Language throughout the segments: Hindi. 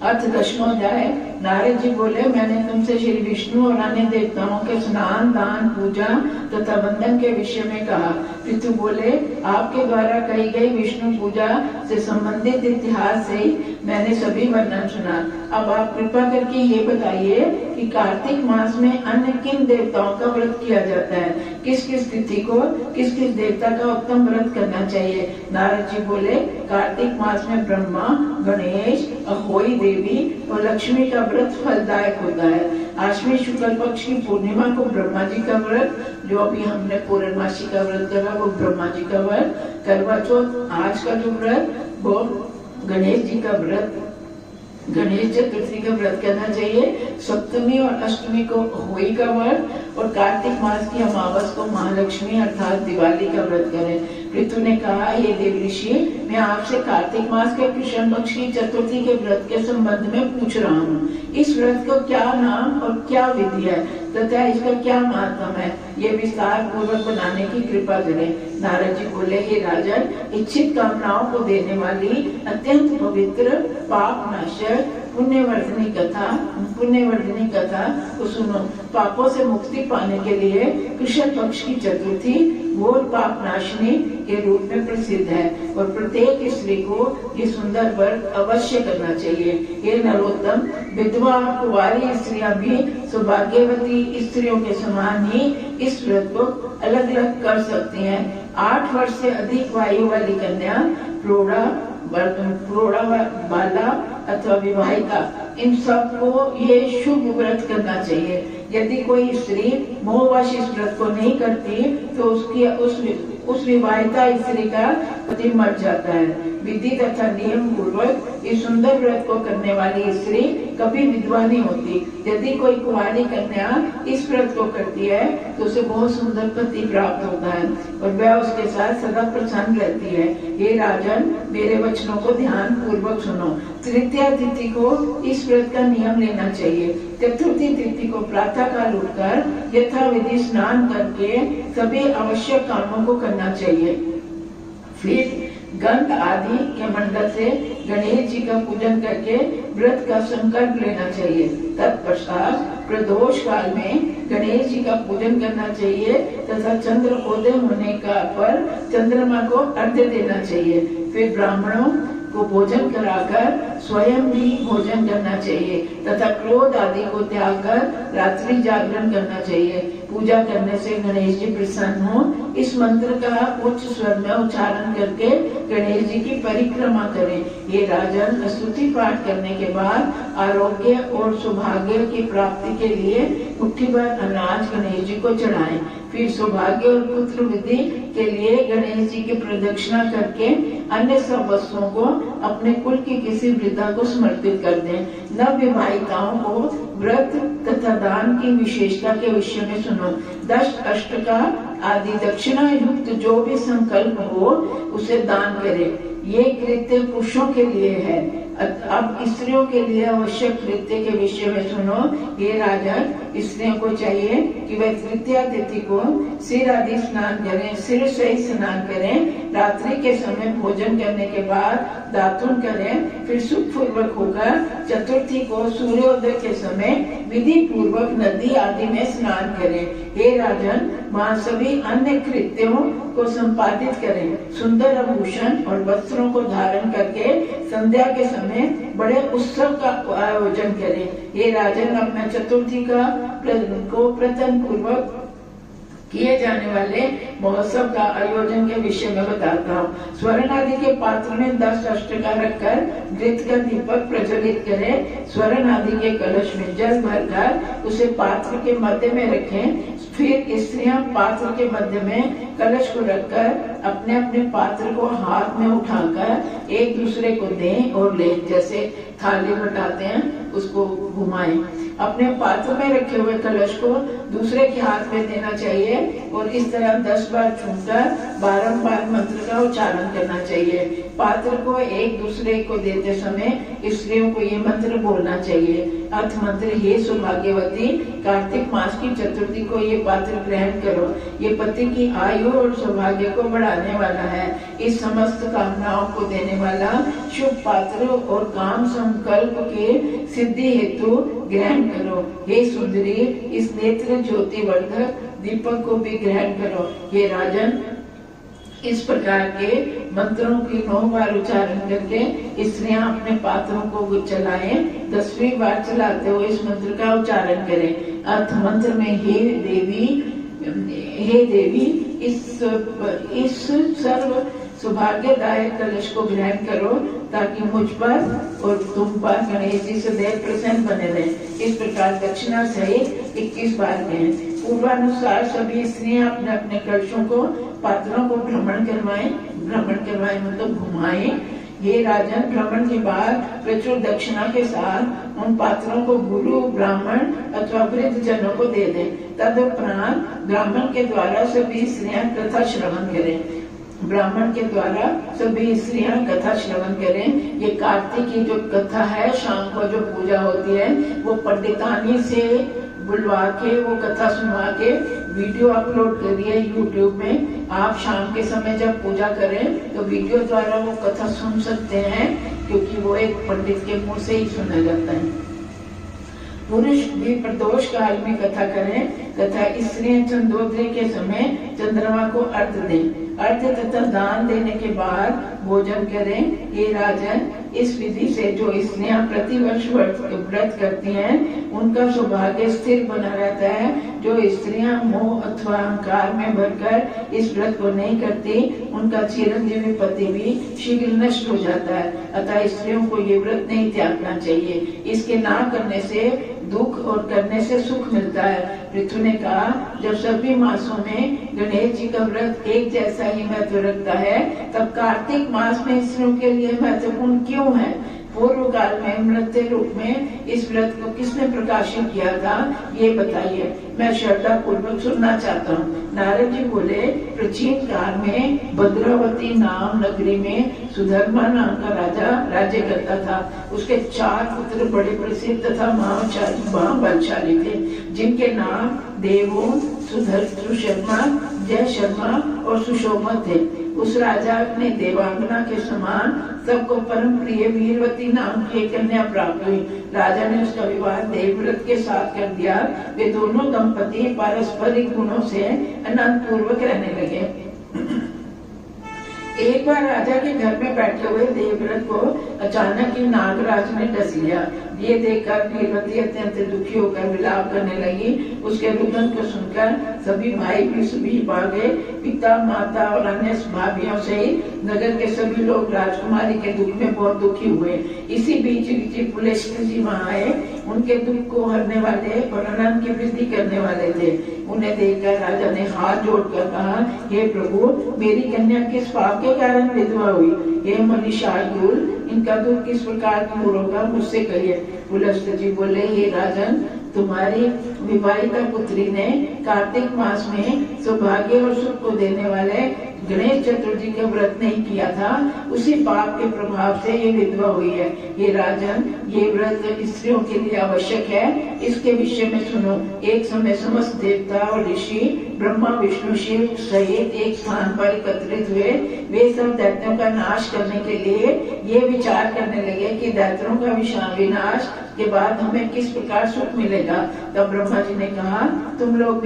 अर्थ 10वां अध्याय। नारद जी बोले, मैंने तुमसे श्री विष्णु और अन्य देवताओं के स्नान, दान, पूजा तथा वंदन के विषय में कहा। पृथु बोले, आपके द्वारा कही गई विष्णु पूजा से संबंधित इतिहास से मैंने सभी वर्णन सुना। अब आप कृपा करके ये बताइए कि कार्तिक मास में अन्य किन देवताओं का व्रत किया जाता है, किस किस तिथि को किस किस देवता का उत्तम व्रत करना चाहिए। नारद जी बोले, कार्तिक मास में ब्रह्मा, गणेश, अहोई देवी और लक्ष्मी का व्रत फलदायक होता है। आश्विन शुक्ल पक्ष की पूर्णिमा को ब्रह्मा जी का व्रत, जो अभी हमने पूर्णमासी का व्रत करा वो ब्रह्मा जी का व्रत। करवा चौथ आज का जो व्रत वो गणेश जी का व्रत, गणेश चतुर्थी का व्रत करना चाहिए। सप्तमी और अष्टमी को होली का व्रत और कार्तिक मास की अमावस को महालक्ष्मी अर्थात दिवाली का व्रत करें। पृथु ने कहा, ये देव ऋषि, मैं आपसे कार्तिक मास के कृष्ण पक्ष की चतुर्थी के व्रत के संबंध में पूछ रहा हूँ। इस व्रत को क्या नाम और क्या विधि है तथा इसका क्या महत्व है, ये विस्तार पूर्वक बनाने की कृपा करें। नारद जी बोले, हे राजन, इच्छित कामनाओं को देने वाली अत्यंत पवित्र पाप नाशक पुण्यवर्धनी कथा को सुनो। पापों से मुक्ति पाने के लिए कृष्ण पक्ष की चतुर्थी घोर पाप नाशनी के रूप में प्रसिद्ध है और प्रत्येक स्त्री को ये सुंदर व्रत अवश्य करना चाहिए। ये नरोत्तम, विधवा और कुंवारी स्त्रियां भी सौभाग्यवती स्त्रियों के समान ही इस व्रत को अलग अलग कर सकती हैं। 8 वर्ष से अधिक आयु वाली कन्या, प्रौढ़ा, बाला अथवा विवाहिता, इन सबको ये शुभ व्रत करना चाहिए। यदि कोई स्त्री मोहवश इस व्रत को नहीं करती तो उस विवाहिता स्त्री का पति मर जाता है। विधि तथा नियम पूर्वक इस सुंदर व्रत को करने वाली स्त्री कभी विधवा नहीं होती। यदि कोई कुंवारी कन्या इस व्रत को करती है तो उसे बहुत सुंदर पति प्राप्त होता है और वह उसके साथ सदा प्रसन्न रहती है। हे राजन, मेरे वचनों को ध्यान पूर्वक सुनो। तृतीया तिथि को इस व्रत का नियम लेना चाहिए। चतुर्थी तिथि को प्रातः काल उठकर यथाविधि स्नान करके सभी आवश्यक कामों को करना चाहिए। फिर गंध आदि के मंडल से गणेश जी का पूजन करके व्रत का संकल्प लेना चाहिए। तत्पश्चात प्रदोष काल में गणेश जी का पूजन करना चाहिए तथा चंद्रोदय होने का पर चंद्रमा को अर्घ्य देना चाहिए। फिर ब्राह्मणों को भोजन कराकर स्वयं भी भोजन करना चाहिए तथा क्रोध आदि को त्याग कर रात्रि जागरण करना चाहिए। पूजा करने से गणेश जी प्रसन्न हो, इस मंत्र का उच्च स्वर में उच्चारण करके गणेश जी की परिक्रमा करें। ये राजन, स्तुति पाठ करने के बाद आरोग्य और सौभाग्य की प्राप्ति के लिए मुट्ठी भर अनाज गणेश जी को चढ़ाएं। फिर सौभाग्य और पुत्र वृद्धि के लिए गणेश जी की प्रदक्षिणा करके अन्य सब वस्तुओं को अपने कुल की किसी वृद्धा को समर्पित कर दें। नव विवाहिताओं को व्रत तथा दान की विशेषता के विषय में सुनो। 10 अष्टका आदि दक्षिणा युक्त जो भी संकल्प हो उसे दान करें। ये कृत्य पुरुषों के लिए है। अब स्त्रियों के लिए आवश्यक कृत्य के विषय में सुनो। ये राजन, स्त्रियों को चाहिए कि वह तृतीया तिथि को सिर आदि स्नान करें, सिर सहित स्नान करें। रात्रि के समय भोजन करने के बाद दातुन करें। फिर सुख पूर्वक होकर चतुर्थी को सूर्योदय के समय विधि पूर्वक नदी आदि में स्नान करें। हे राजन, वहाँ सभी अन्य कृत्यों को संपादित करें। सुंदर आभूषण और वस्त्रों को धारण करके संध्या के समय बड़े उत्सव का आयोजन करें। ये राजन, अपना चतुर्थी का प्रथम पूर्वक किए जाने वाले महोत्सव का आयोजन के विषय में बताता हूँ। स्वर्ण आदि के पात्र में 10 अष्टका रखकर घृत का दीपक प्रज्वलित करें। स्वर्ण आदि के कलश में जल भरकर उसे पात्र के मध्य में रखें। फिर स्त्रियां पात्र के मध्य में कलश को रखकर अपने अपने पात्र को हाथ में उठाकर एक दूसरे को दें और लें। जैसे थाली बटाते हैं उसको घुमाएं। अपने पात्र में रखे हुए कलश को दूसरे के हाथ में देना चाहिए और इस तरह 10 बार छूकर बारंबार मंत्र का उच्चारण करना चाहिए। पात्र को एक दूसरे को देते समय स्त्रियों को ये मंत्र बोलना चाहिए। अर्थ मंत्र, हे सौभाग्यवती, कार्तिक मास की चतुर्थी को ये पात्र ग्रहण करो। ये पति की आयु और सौभाग्य को बढ़ाने वाला है। इस समस्त कामनाओं को देने वाला शुभ पात्र और काम संकल्प के सिद्धि हेतु ग्रहण करो। हे सुंदरी, इस नेत्र ज्योति वर्धक दीपक को भी ग्रहण करो। हे राजन, इस प्रकार के मंत्रों की 9 बार उच्चारण करके स्त्रियां अपने पात्रों को चलाएं। 10वीं बार चलाते हुए इस मंत्र का उच्चारण करें। अर्थ मंत्र में, हे देवी, इस सर्व सौभाग्यदायक कलश को ग्रहण करो ताकि मुझ पर और तुम पर गणेश जी सदैव प्रसन्न बने रहे। इस प्रकार दक्षिणा सहित 21 बार कहें। पूर्वानुसार सभी स्त्रियां अपने अपने कलशों को, पात्रों को भ्रमण करवाएं मतलब घुमाएं। ये राजन, भ्रमण के बाद प्रचुर दक्षिणा के साथ उन पात्रों को गुरु, ब्राह्मण अथवा वृद्ध जनों को दे दें। तदुपरांत ब्राह्मण के द्वारा सभी स्त्रियां कथा श्रवण करें। ब्राह्मण के द्वारा सभी स्त्रियां कथा श्रवण करें। ये कार्तिक की जो कथा है, शाम को जो पूजा होती है, वो पंडितानी से बुलवा के वो कथा सुनवा के वीडियो अपलोड करिए YouTube में। आप शाम के समय जब पूजा करें तो वीडियो द्वारा वो कथा सुन सकते हैं, क्योंकि वो एक पंडित के मुंह से ही सुना जाता है। पुरुष भी प्रदोष काल में कथा करें तथा स्त्रियां चंद्रोदय के समय चंद्रमा को अर्घ्य दें। अर्घ्य तथा दान देने के बाद भोजन करें। ये राजन, इस विधि से जो स्त्रियां प्रतिवर्ष व्रत करती हैं, उनका सौभाग्य स्थिर बना रहता है। जो स्त्रियां मोह अथवा अहंकार में भरकर इस व्रत को नहीं करती, उनका चिरंजीवी पति भी शीघ्र नष्ट हो जाता है। अतः स्त्रियों को ये व्रत नहीं त्यागना चाहिए। इसके ना करने से दुख और करने से सुख मिलता है। पृथु ने कहा, जब सभी मासों में गणेश जी का व्रत एक जैसा ही महत्व रखता है, तब कार्तिक मास में स्त्रियों के लिए महत्वपूर्ण क्यों है? पूर्व काल में नृत्य रूप में इस व्रत को किसने प्रकाशित किया था, ये बताइए। मैं श्रद्धा पूर्वक सुनना चाहता हूँ। नारद जी बोले, प्राचीन काल में भद्रावती नाम नगरी में सुधर्मा नाम का राजा राज्य करता था। उसके 4 पुत्र बड़े प्रसिद्ध तथा महाबलशाली थे, जिनके नाम देवो, सुशर्मा, जय शर्मा और सुशोभा थे। उस राजा ने देवांगना के समान सबको परम प्रिय वीरवती नाम की एक कन्या प्राप्त हुई। राजा ने उसका विवाह देवव्रत के साथ कर दिया। वे दोनों दंपति पारस्परिक गुणों से अनंत पूर्वक रहने लगे। एक बार राजा के घर में बैठे हुए देवव्रत को अचानक ही नागराज ने डस लिया। ये देखकर वीरवती अत्यंत दुखी होकर विलाप करने लगी। उसके रुदन को सुनकर सभी भाई भी भागे। पिता, माता और अन्य भाभियों से नगर के सभी लोग राजकुमारी के दुख में बहुत दुखी हुए। इसी बीच पुलस्त्य जी वहाँ आए। उनके दुख को हरने वाले और आनंद की वृद्धि करने वाले थे। उन्हें देखकर राजा ने हाथ जोड़कर कहा, हे प्रभु, मेरी कन्या किस पाप के कारण विधवा हुई? हे मुनि शार्दूल, इनका दुख किस प्रकार दूर होगा, मुझसे कहिए। पुलस्त्य जी बोले, हे राजन, तुम्हारी विवाहिता पुत्री ने कार्तिक मास में सौभाग्य और सुख को देने वाले गणेश चतुर्थी का व्रत नहीं किया था। उसी पाप के प्रभाव से ये विधवा हुई है। ये राजन, ये व्रत स्त्रियों के लिए आवश्यक है। इसके विषय में सुनो। एक समय समस्त देवता और ऋषि ब्रह्मा, विष्णु, शिव सहित एक स्थान पर एकत्रित हुए। वे सब दैत्यों का नाश करने के लिए ये विचार करने लगे कि दैत्यों का विनाश के बाद हमें किस प्रकार सुख मिलेगा। तब ब्रह्मा जी ने कहा, तुम लोग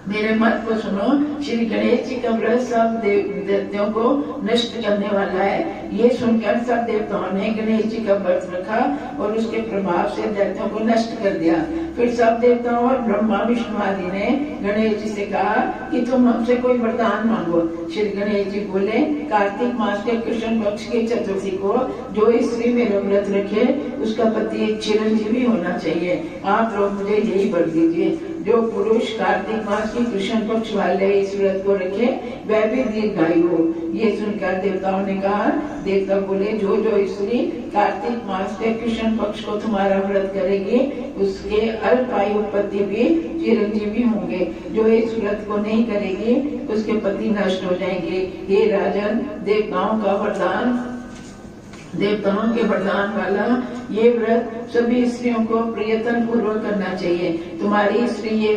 मेरे मत को सुनो। श्री गणेश जी का व्रत सब दैत्यों को नष्ट करने वाला है। ये सुनकर सब देवताओं ने गणेश जी का व्रत रखा और उसके प्रभाव से दैत्यों को नष्ट कर दिया। फिर सब देवताओं और ब्रह्मा, विष्णु आदि ने गणेश जी से कहा कि तुम हमसे कोई वरदान मांगो। श्री गणेश जी बोले, कार्तिक मास के कृष्ण पक्ष की चतुर्थी को जो स्त्री मेरा व्रत रखे, उसका पति चिरंजीवी होना चाहिए। आप लोग मुझे यही वर दीजिए। जो पुरुष कार्तिक मास की कृष्ण पक्ष वाले इस व्रत को रखे, वह भी दीर्घायु हो। ये सुनकर देवताओं ने कहा, देवता बोले जो जो स्त्री कार्तिक मास के कृष्ण पक्ष को तुम्हारा व्रत करेगी उसके अल्पायु पति भी चिरंजीवी होंगे, जो इस व्रत को नहीं करेगी उसके पति नष्ट हो जाएंगे। हे राजन, देवताओं के वरदान वाला ये व्रत सभी स्त्रियों को प्रयत्न पूर्वक करना चाहिए। तुम्हारी स्त्री ये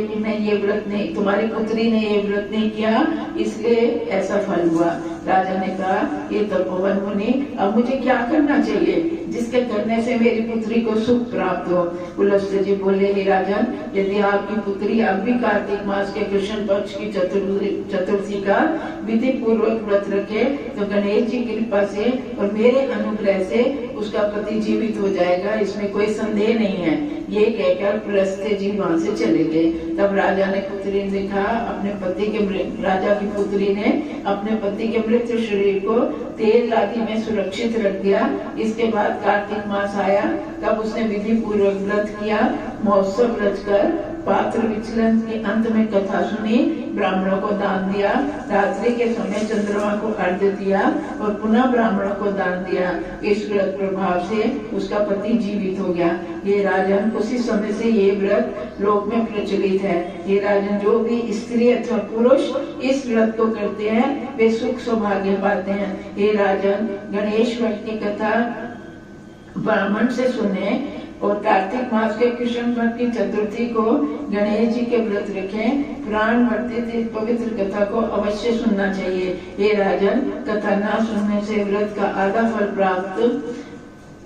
व्रत नहीं, तुम्हारी पुत्री ने ये व्रत नहीं किया, इसलिए ऐसा फल हुआ। राजा ने कहा, ये तपोवन मुनि, अब मुझे क्या करना चाहिए जिसके करने से मेरी पुत्री को सुख प्राप्त हो? पुलस्त्य जी बोले, हे राजन, यदि आपकी पुत्री अब भी कार्तिक मास के कृष्ण पक्ष की चतुर्थी का विधि पूर्वक व्रत रखे तो गणेश जी की कृपा से और मेरे अनुग्रह से उसका पति जीवित हो जाएगा, इसमें कोई संदेह नहीं है। ये कहकर पुलस्त्य जी वहां से चले गए। तब राजा ने पुत्री ने देखा, राजा की पुत्री ने अपने पति के मृत शरीर को तेल आदि में सुरक्षित रख दिया। इसके बाद कार्तिक मास आया, तब उसने विधि पूर्वक व्रत किया, महोत्सव रचकर पात्र विचलन के अंत में कथा सुनी, ब्राह्मणों को दान दिया, रात्रि के समय चंद्रमा को अर्घ्य दिया और पुनः ब्राह्मणों को दान दिया। इस व्रत प्रभाव से उसका पति जीवित हो गया। ये राजन, उसी समय से ये व्रत लोक में प्रचलित है। ये राजन, जो भी स्त्री अथवा पुरुष इस व्रत को करते हैं वे सुख सौभाग्य पाते हैं। ये राजन, गणेश व्रत की कथा ब्राह्मण से सुने और कार्तिक मास के कृष्ण पक्ष की चतुर्थी को गणेश जी के व्रत रखें। पुराण वर्तित इस पवित्र कथा को अवश्य सुनना चाहिए। ये राजन, कथा न सुनने से व्रत का आधा फल प्राप्त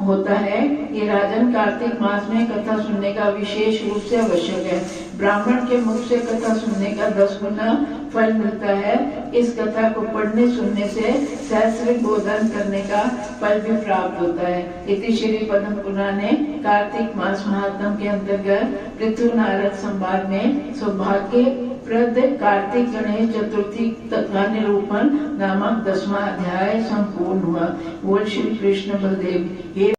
होता है। ये राजन, कार्तिक मास में कथा सुनने का विशेष रूप से आवश्यक है। ब्राह्मण के मुख से कथा सुनने का 10 गुना फल मिलता है। इस कथा को पढ़ने सुनने से सहस्त्र बोधन करने का फल भी प्राप्त होता है। इति श्री पद्म पुराणे कार्तिक मास महात्म के अंतर्गत पृथु नारद संवाद में सौभाग्य प्रद कार्तिक गणेश चतुर्थी तथा निरूपण नामक 10वां अध्याय संपूर्ण हुआ। बोल श्री कृष्ण बलदेव।